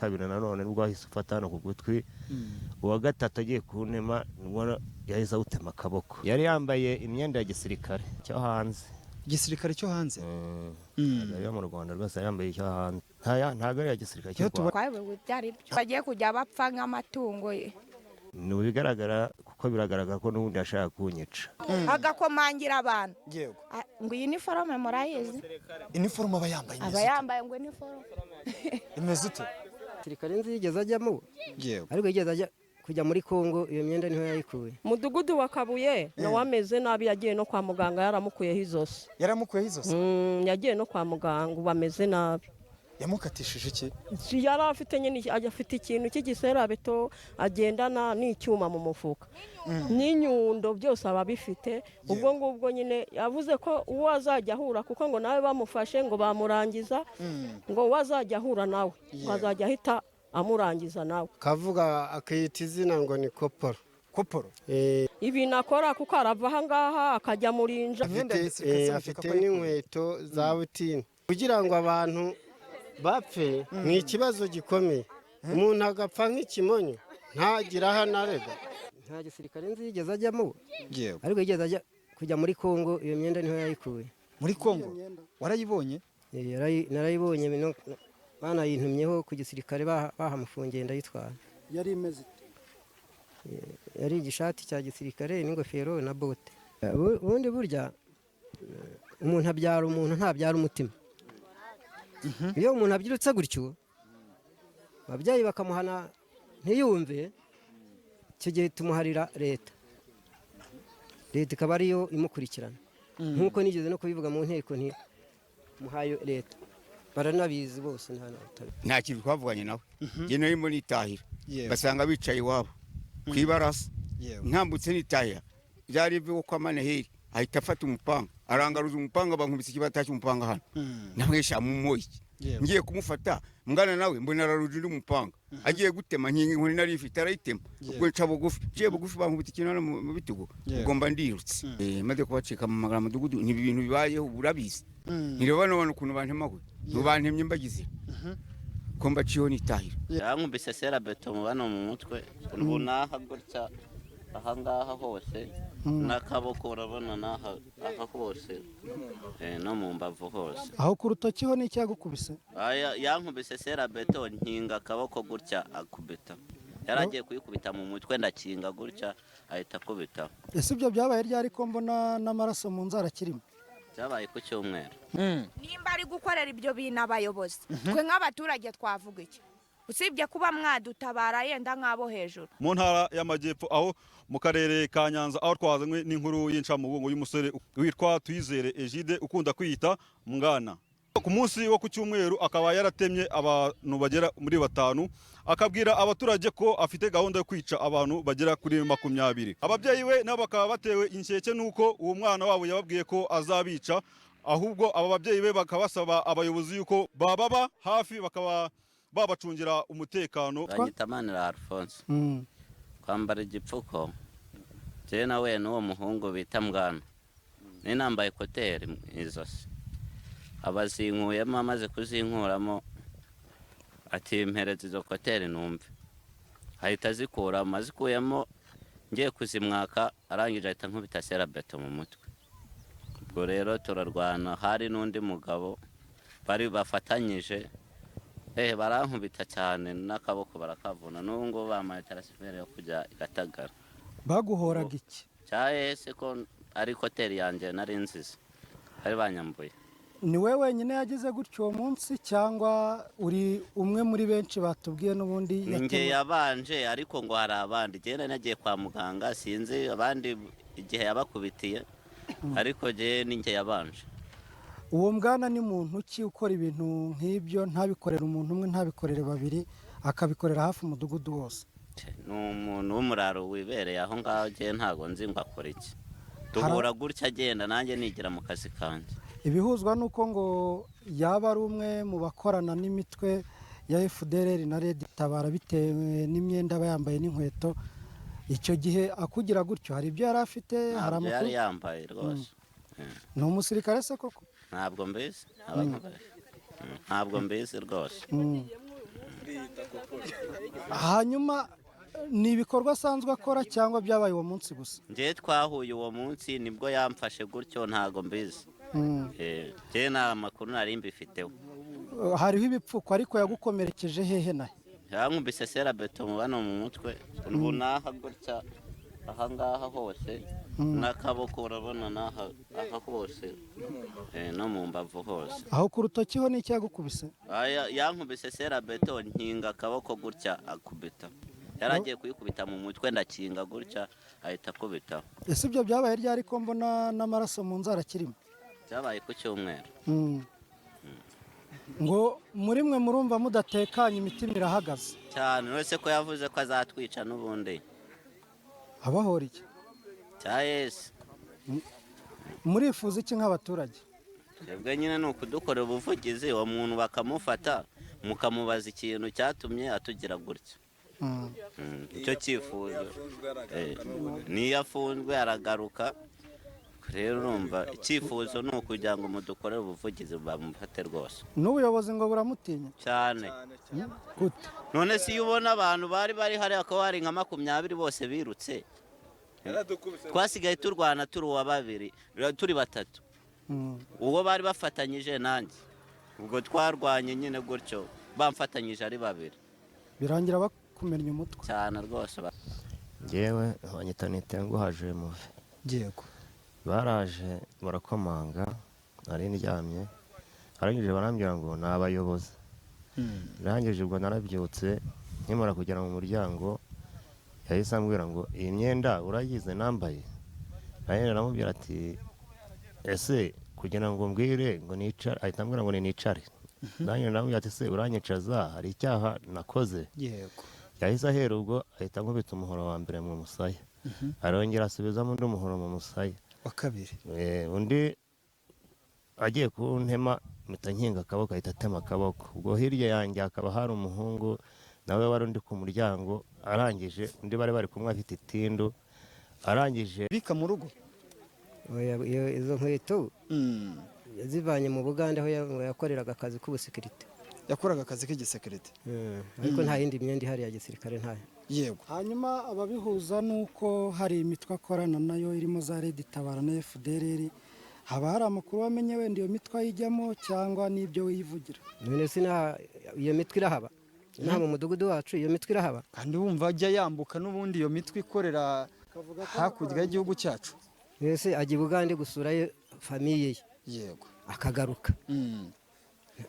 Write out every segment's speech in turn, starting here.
kabiri nanone nubwo ahise ufata hano ku gutwi uwa gatatu agiye kuntema nubwo yahise awutema akaboko. Yari yambaye imyenda ya gisirikare cyo hanze. Igisirikare cyo hanze? Yari mu Rwanda rwose yambaye icyo hanze. Ntago ari ya gisirikare cyo Rwanda. Bagiye kujya bapfa nk'amatungo ye. Ni bigaragara kuko biragaragara ko n'ubundi ashaka kunyica. Agakomangira abantu. Ngo iyi uniforme murayizi? Uniforme abayambaye neza. Abayambaye ngo uniforme. Imeze ute? Sirikare nzigeze ajyamo. Ariko yigeze ajya kujya muri Kongo iyo myenda niho yayikuye. Mudugudu wa Kabuye no wameze nabi yagiye no kwa muganga yaramukuyeho izosi. Yaramukuyeho izosi? Yagiye no kwa muganga bameze nabi. Yamukatishije iki? Yari afite nyine afite ikintu cy'igiserabeto agendana n'icyuma mu mufuka. N'inyundo byose ababifite. Ubwo ngubwo nyine yavuze ko uwo azajya ahura kuko ngo nawe bamufashe ngo bamurangiza ngo wazajya ahura nawe azajya ahita amurangiza nawe. Kavuga akiyita izina ngo ni Koporo. Koporo? Ibi nakora kuko arava aha ngaha akajya murinja. Afite n'inkweto za butini kugira ngo abantu bapfe ni ikibazo gikomeye. Umuntu agapfa nk'ikimonyo ntagira aho anarega. Nta gisirikare nzigeze ajyamo. Ariko yigeze ajya kujya muri Kongo iyo myenda niho yayikuye. Muri Kongo? Warayibonye? Narayibonye banayintumyeho ku gisirikare bahamufungiye ndayitwara. Yari imeze yari igishati cya gisirikare n'ingofero na bote. Ubundi burya umuntu abyara umuntu ntabyara umutima. Iyo umuntu abyirutse gutyo ababyeyi bakamuhana ntiyumve icyo gihe tumuharira leta ikaba ariyo imukurikirana nk'uko nigeze no kubivuga mu nteko muhayo leta baranabizi bose nta kintu twavuganye nawe njye narimo nitahira basanga bicaye iwabo ku ibarasa ntambutse nitahira byari bivuga ko amaneheri ahita afata umupanga arangaruza umupanga bankubise ikibatashye umupanga hano namwesha mu moyi ngiye kumufata mngana nawe mbona araruje ndi umupanga agiye gutema nkingi nkoni nari ifite arayitema ubwo nca bugufi bankubita ikintu mu bitugo ugomba ndirutse maze kubacika mu magara mudugudu ni ibintu bibayeho burabizi nirabana abantu kuntu bantemagwe nubantemye mbagize ko mbaciyo nitahira yankubise serabeto mu bano mu mutwe unaha gutya aha ngaha hose n'akaboko urabona n'aha hose no mu mbavu hose. Aho ku rutoki ho n'icyagukubise? Yankubise serabeto nkinga akaboko gutya akubita. Yaragiye kuyikubita mu mutwe ndakinga gutya ahita akubita. Ese ibyo byabaye ryari ko mbona n'amaraso mu nzara kirimo? Byabaye ku cyumweru. Nimba ari gukorera ibyo bintu abayobozi twe nk'abaturage twavuga iki? Usibye kuba mwadutabara yenda nk'abo hejuru. Mu ntara y'Amajyepfo aho mu karere ka Nyanza aho twazanywe n'inkuru y'incamugongo y'umusore witwa Tuyizere Egide ukunda kwiyita Mngana. Ku munsi wo ku cyumweru akaba yaratemye abantu bagera muri 5 akabwira abaturage ko afite gahunda yo kwica abantu bagera kuri 20. Ababyeyi we nabo bakaba batewe inshyeke nuko uwo mwana wabo yababwiye ko azabica, ahubwo aba babyeyi be bakabasaba abayobozi yuko bababa hafi bakaba babacungira umutekano. Banyitamanira Alphonse kwambara igipfuko je nawe n'uwo muhungu bita Mngana ni nambaye koteri izosi abazinkuyemo amaze kuzinkuramo ati impereza izo koteri numve ahita zikura mazikuyemo ngiye kuzimwaka arangije ahita nkubita serabeto mu mutwe. Ubwo rero turarwana hari n'undi mugabo bari bafatanyije barankubita cyane n'akaboko barakavuna n'ubwo bamaye transfert yo kujya Gatagara. Baguhoraga iki? Cyahese ko ari hoteli yanjye nari nziza ari banyambuye. Ni wewe wenyine yagize gutyo uwo munsi cyangwa uri umwe muri benshi batubwiye n'ubundi nge yabanje ariko ngo hari abandi je nagiye kwa muganga sinzi abandi igihe yabakubitiye ariko je ninge yabanje. Uwo Mngana ni muntu ki ukora ibintu nk'ibyo ntabikorera umuntu umwe ntabikorere babiri akabikorera hafi umudugudu wose? Ni umuntu w'umuraro wibereye aho ngaho je ntago nzi ngo akora iki. Duhura gutya agenda nanjye nigira mu kazi kanje. Ibihuzwa nuko ngo yaba ari umwe mu bakorana n'imitwe ya FDLR na Red Tabara bitewe n'imyenda bayambaye n'inkweto. Icyo gihe akugira gutyo hari ibyo yari afite haramakuru yari yambaye rwose. Ni umusirikare se koko? Ntabwo mbese ntabwo mbese rwose. hanyuma ni ibikorwa asanzwe akora cyangwa byabaye uwo munsi gusa? njyewe twahuye uwo munsi nibwo yamfashe gutyo ntago mbizi. njyewe nta makuru nari mbifiteho. hariho ibipfuko ariko yagukomerekeje hehe nahe? yankubise serabeto mu bano mu mutwe ubu naha gutya ahangaha hose n'akaboko urabona naha hose no mu mbavu hose. aho ku rutoki ho n'iki yagukubise? yankubise serabeto nkinga akaboko gutya akubita. yaragiye kuyikubita mu mutwe ndakinga gutya ahita akubita. ese ibyo byabaye ryari ko mbona n'amaraso mu nzara kirimo? byabaye ku cyumweru. ngo muri mwe murumva mudatekanye imitima irahagaze cyane uretse ko yavuze ko azatwica n'ubundi. abahora iki? cya Yesu. murifuza iki nk'abaturage? twebwe nyine ni ukudukorera ubuvugizi uwo muntu bakamufata mukamubaza ikintu cyatumye atugira gutya. icyo cyifuzo niyo afunzwe aragaruka. rero urumva icyifuzo ni ukugira ngo mudukorere ubuvugizi bamufate rwose. n'ubuyobozi ngo buramutinya cyane. gute? none si iyo ubona abantu bari hariya ko hari nka 20 bose birutse. twasigaye turwana turi uwa babiri turi batatu. uwo bari bafatanyije nanjye ubwo twarwanye nyine gutyo bamfatanyije ari babiri birangira bakumenya umutwe cyane rwose. njyewe abanyita nitenguhaje muve. yego. baraje barakomanga nari ndyamye arangije barambwira ngo ni abayobozi. birangije ubwo narabyutse nkimara kugera mu muryango yahise ambwira ngo iyi myenda urayize nambaye? nanjye namubwira ati ese kugira ngo mbwire ngo nicare, ahita ambwira ngo nicare. nanjye namubwira ati se uranyicaza hari icyaha nakoze? yego. yahise ahera ubwo ahita ankubita umuhoro wa mbere mu musaya, arongera asubizamo undi muhoro mu musaya wa kabiri. undi agiye kuntema mpita nkinga akaboko ahita atema akaboko. ubwo hirya yanjye hakaba hari umuhungu nawe wari undi ku muryango. arangije undi bari kumwe afite itindu. arangije bika mu rugo izo nkweto yazivanye mu Bugande aho yakoreraga akazi k'ubusekirite. yakoraga akazi k'igisekirite ariko nta yindi myenda ihari ya gisirikare ntayo. yego. hanyuma ababihuza nuko hari imitwe akorana nayo irimo za Red Tabara na FDLR. haba hari amakuru wamenye wenda iyo mitwe ayijyamo cyangwa n'ibyo wivugira? none sina iyo mitwe irahaba nta mu mudugudu wacu iyo mitwe irahaba. kandi wumva ajya yambuka n'ubundi iyo mitwe ikorera hakurya y'igihugu cyacu. wese ajya i Bugande gusurayo famiye ye. yego. akagaruka.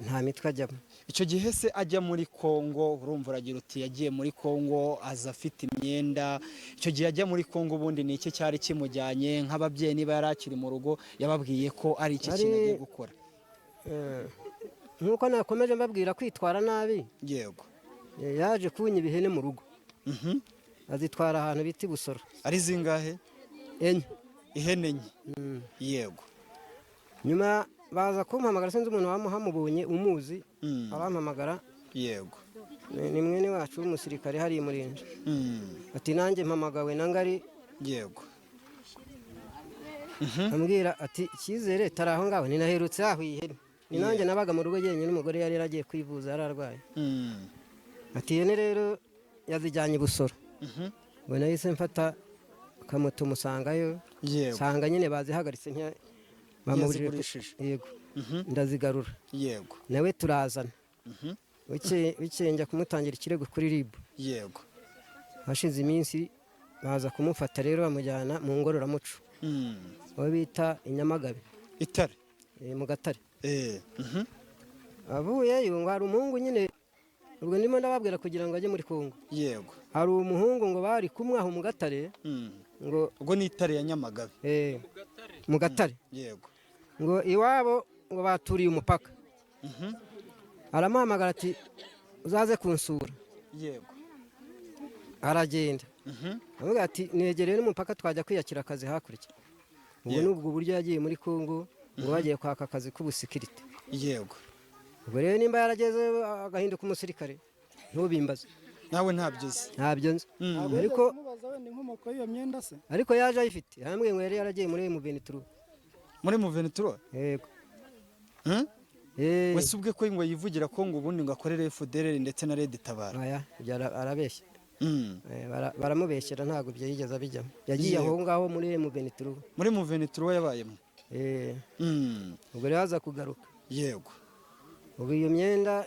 nta mitwe ajyamo. icyo gihe se ajya muri Kongo urumva uragira uti yagiye muri Kongo aza afite imyenda. icyo gihe ajya muri Kongo ubundi ni iki cyari kimujyanye nk'ababyeyi niba yari akiri mu rugo yababwiye ko ari iki kintu agiye gukora? nk'uko nakomeje mbabwira kwitwara nabi. yego. yaje kunya ibihene mu rugo. azitwara ahantu bita Busoro. ari zingahe? enye. ihene enye. yego. nyuma baza kumpamagara sinzi umuntu wamuhamubonye umuzi. arampamagara. yego. ni mwene wacu w'umusirikare hari Murinja. ati nanjye mpamagawe na Ngari. yego. ambwira ati icyizere tari aho ngaho ninaherutse aho ihene. ni nanjye nabaga mu rugo jyenyine n'umugore yari yaragiye kwivuza yararwaye. ati ihene rero yazijyanye Busoro. ngo nahise mfata akamoto musangayo. sanga nyine bazihagaritse yazigurishije. yego. ndazigarura. yego. nawe turazana. bukeye njya kumutangira ikirego kuri RIB. yego. hashize iminsi baza kumufata rero bamujyana mu ngororamuco. aho bita i Nyamagabe. Itare. mu Gatare. avuyeyo ngo hari umuhungu nyine ubwo ndimo ndababwira kugira ngo ajye muri Kongo. yego. hari umuhungu ngo bari kumwe aho mu Gatare. ngo ubwo ni Itare ya Nyamagabe. mu Gatare. yego. ngo iwabo ngo baturiye umupaka. aramuhamagara ati uzaze kunsura. yego. aragenda. avuga ati negereye n'umupaka twajya kwiyakira akazi hakurya. ubwo n'ubwo buryo yagiye muri Kongo ngo bagiye kwaka akazi k'ubusekirite. yego. ubwo rero nimba yarageze agahinduka umusirikare ntubimbaze. nawe ntabyo uzi? ntabyo nzi. ariko mubaza wenda inkomoko y'iyo myenda se? ariko yaje ayifite. yarambwiye ngo yari yaragiye muri M23. muri M23? yego. wese ubwe ko ngo yivugira ko ngo ubundi ngo akorere FDLR ndetse na Red Tabara. Aya arabeshya. Baramubeshyera ntabwo ibyo yigeze abijyamo. Yagiye aho ngaho muri M23. Muri M23 yabayemo. Ubwo rero aza kugaruka. Yego. Ubwo iyo myenda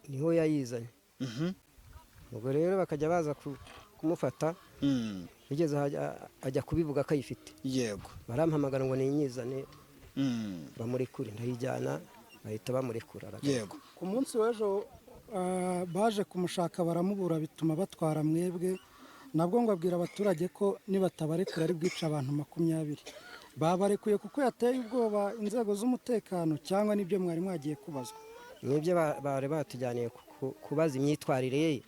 niho yayizanye. Ubwo rero bakajya baza kumufata. Bigeze ajya kubivuga ko ayifite. Yego. Barampamagara ngo ninyizane. Bamurekure ndayijyana bahita bamurekura. Yego. Ku munsi w'ejo baje kumushaka baramubura bituma batwara mwebwe nabwo ngo abwira abaturage ko nibatabarekura ari bwica abantu 20. Babarekuye kuko yateye ubwoba inzego z'umutekano cyangwa nibyo mwari mwagiye kubazwa? Nibyo bari batujyaniye kubaza imyitwarire ye.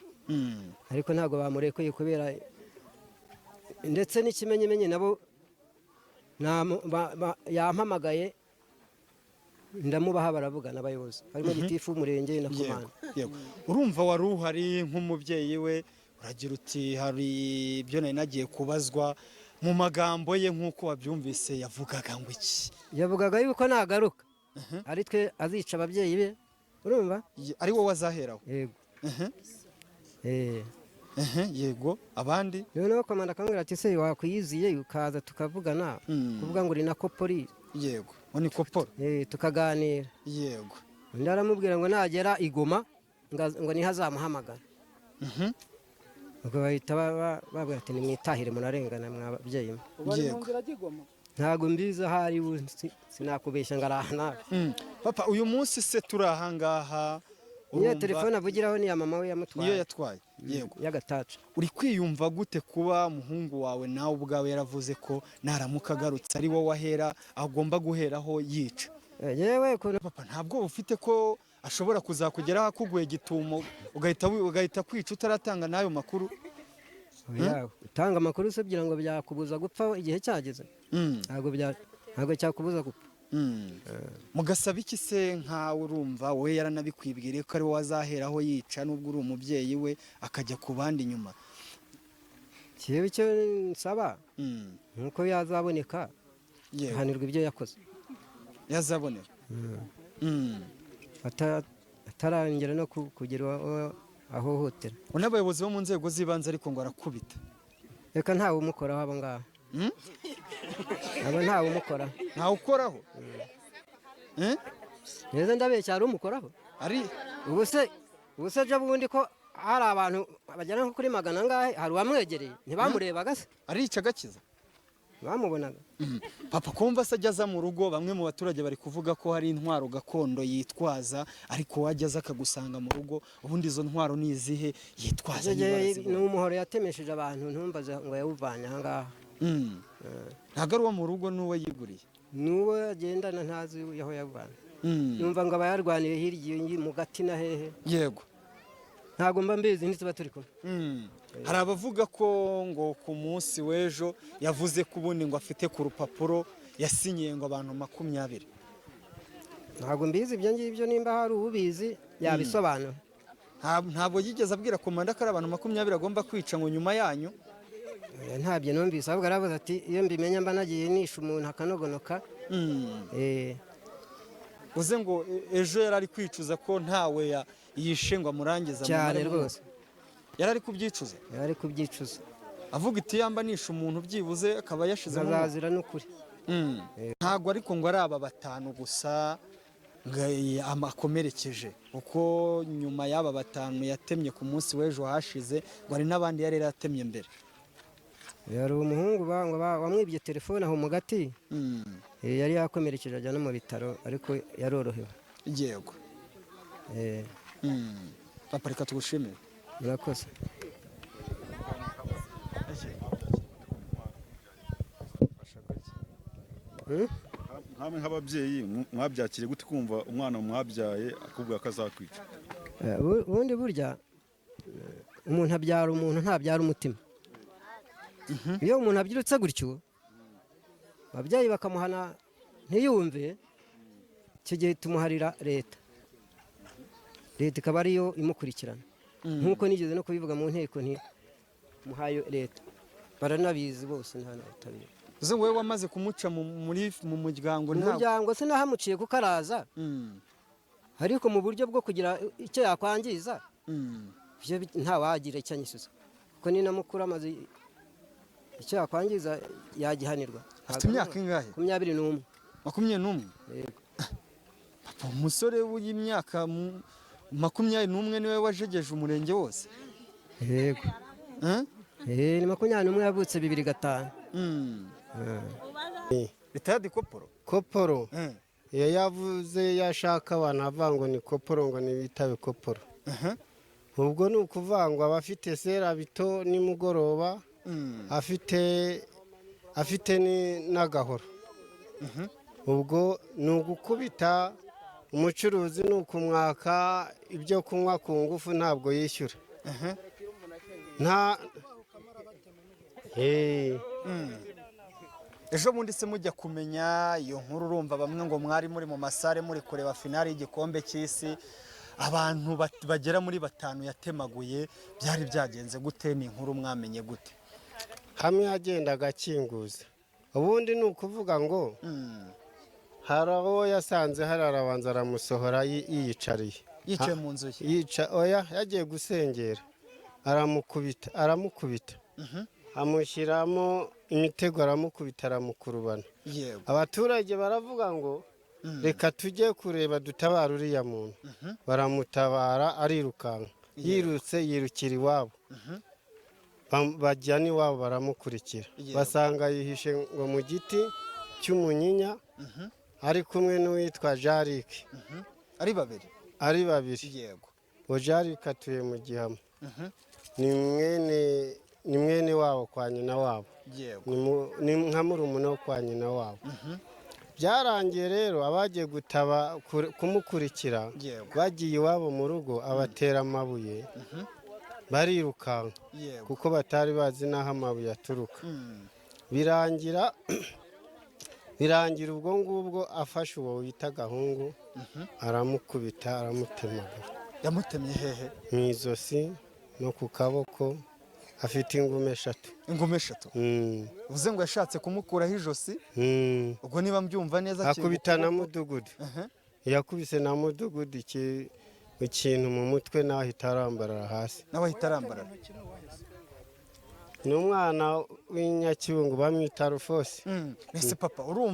Ariko ntabwo bamurekuye kubera ndetse n'ikimenyemenye nabo yampamagaye ndamubaha baravugana abayobozi harimo gitifu umurenge na komanda. Urumva wari uhari nk'umubyeyi we uragira uti hari ibyo nari nagiye kubazwa mu magambo ye nk'uko wabyumvise yavugaga ngo iki? Yavugaga yuko nagaruka ari twe azica ababyeyi be urumva ari wowe azaheraho. Yego. Yego abandi noneho komanda akambwira ati se wakwiyiziye ukaza tukavugana kuvuga ngo uri na kopori. Yego ni koporo. Tukaganira. Yego. Undi aramubwira ngo nagera igoma ngo niho azamuhamagara. Ubwo bahita babwira ati nimwitahire munarengana mwababyeyi. Yego. Ntago mbiza hari sinakubeshya ngarahana. Papa uyu munsi se turi ahangaha niyo telefone avugiraho ni ya mama we yamutwaye. Niyo yatwaye. Yego. Yagataca. Uri kwiyumva gute kuba muhungu wawe nawe ubwawe yaravuze ko naramuka agarutse ari wowe wahera agomba guheraho yica? Yewe papa ntabwo ufite ko ashobora kuzakugeraho akuguye gitumo ugahita kwica utaratanga nayo makuru? Utanga amakuru se kugira ngo byakubuza gupfa igihe cyageze? Ntabwo cyakubuza gupfa. Mugasaba iki se nkawe urumva we yaranabikwibwiriye ko ari wowe azaheraho yica nubwo uri umubyeyi we akajya ku bandi nyuma? Kibe icyo nsaba nkuko yazaboneka hanirwa ibyo yakoze. Yazaboneka atarangera no kugira ahohotera. Unabayobozi bo mu nzego z'ibanze ariko ngo arakubita. Reka ntawe umukoraho abo ngaho. Aba ntawe umukora. Ntawe ukoraho? Neza ndabeshya ari umukoraho. Ari ubuse je bundi ko hari abantu bagera nko kuri 100 ngahe hari wamwegereye ntibamurebaga se? Arica gakiza? Bamubonaga. Papa kumva se ajyaza mu rugo bamwe mu baturage bari kuvuga ko hari intwaro gakondo yitwaza ariko wajyaza akagusanga mu rugo ubundi izo ntwaro ni izihe yitwaza? N'umuhoro yatemesheje abantu ntumbaze ngo yawuvanye aha ngaha. Ntago ari uwo mu rugo n'uwo yiguriye? N'uwo agendana ntazi aho yavanye. Numva ngo abayarwaniye hirya mu gati na hehe. Yego. Ntago mba mbizi ntituba turi kumwe. Hari abavuga ko ngo ku munsi w'ejo yavuze ko ubundi ngo afite ku rupapuro yasinyiye ngo abantu 20. Ntago mbizi ibyo ngibyo nimba hari ubizi yabisobanura. Ntabwo yigeze abwira komanda ko ari abantu 20 agomba kwica ngo nyuma yanyu? Ntabyo numvise ahubwo aravuze ati iyo mbimenya mba nagiye nisha umuntu akanogonoka. Uze ngo ejo yarari kwicuza ko ntawe yishe ngo amurangiza mu cyane rwose. Yarari kubyicuza? Yarari kubyicuza. Avuga iti yamba nisha umuntu byibuze akaba yashizemo azazira n'ukuri. Ntago ariko ngo ari aba 5 gusa amakomerekeje uko nyuma y'aba 5 yatemye ku munsi w'ejo hashize ngo ari n'abandi yari yatemye mbere. Yari umuhungu wamwibye telefone aho mu gati. Yari yakomerekeje ajya no mu bitaro ariko yarorohewe. Yego. Papa reka tugushimire. Murakoze. Nkamwe nk'ababyeyi mwabyakiriye gute kumva umwana mwabyaye akubwira ko azakwica? Ubundi burya umuntu abyara umuntu ntabyara umutima. Iyo umuntu abyirutse gutyo ababyeyi bakamuhana ntiyumve icyo gihe tumuharira leta ikaba ariyo imukurikirana nk'uko nigeze no kubivuga mu nteko nti muhaye leta baranabizi bose nta natabira. Uze wowe wamaze kumuca mu muryango ntabwo se nahamuciye kuko araza ariko mu buryo bwo kugira icyo yakwangiza ibyo ntawagira icyo anyisuza kuko ni na mukuru amaze icyo yakwangiza yagihanirwa. Afite imyaka ingahe? 21. 21? Yego. Papa, umusore w'imyaka 21 niwe wajegeje umurenge wose? Yego. Ni 21 yavutse 2005. Ritayadi Koporo? Koporo iyo yavuze yashaka abantu avuga ngo ni koporo ngo ntibitabe koporo. Ubwo ni ukuvuga ngo aba afite serabito nimugoroba, afite n'agahoro. Ubwo ni ugukubita umucuruzi, ni ukumwaka ibyo kunywa ku ngufu, ntabwo yishyura. Ejo bundi se mujya kumenya iyo nkuru, urumva bamwe ngo mwari muri mu masare muri kureba finale y'igikombe cy'isi, abantu bagera muri 5 yatemaguye, byari byagenze gute? Ni inkuru mwamenye gute? Hamwe yagenda agakinguza, ubundi ni ukuvuga ngo hari aho yasanze hari arabanza aramusohora yiyicariye, yicaye mu nzu ye, oya yagiye gusengera, aramukubita amushyiramo imitego, aramukubita aramukurubana. Abaturage baravuga ngo reka tujye kureba dutabara uriya muntu. Baramutabara, arirukanka, yirutse yirukira iwabo. Bajya n'iwabo baramukurikira, basanga yihishe ngo mu giti cy'umunyinya, ari kumwe n'uwitwa Jarike. Ari babiri. Yego. Uwo Jarike atuye mu Gihama, ni mwene wabo kwa nyina wabo, ni nka murumuna wo kwa nyina wabo. Byarangiye rero abagiye kumukurikira bagiye iwabo mu rugo, abatera amabuye, barirukanka kuko batari bazi n'aho amabuye aturuka. Birangira ubwo ngubwo afashe uwo wita Gahungu, aramukubita, aramutemagura. Yamutemye hehe? Mu izosi no ku kaboko, afite ingume 3. Ingume 3? Uvuze ngo yashatse kumukuraho ijosi? Ubwo niba mbyumva neza, akubita na mudugudu. Yakubise na mudugudu ikintu mu mutwe, nawe ahita arambarara hasi. Nawe ahita arambarara? Ni umwana w'inyakibungo bamwita Rufose. Ese papa urumva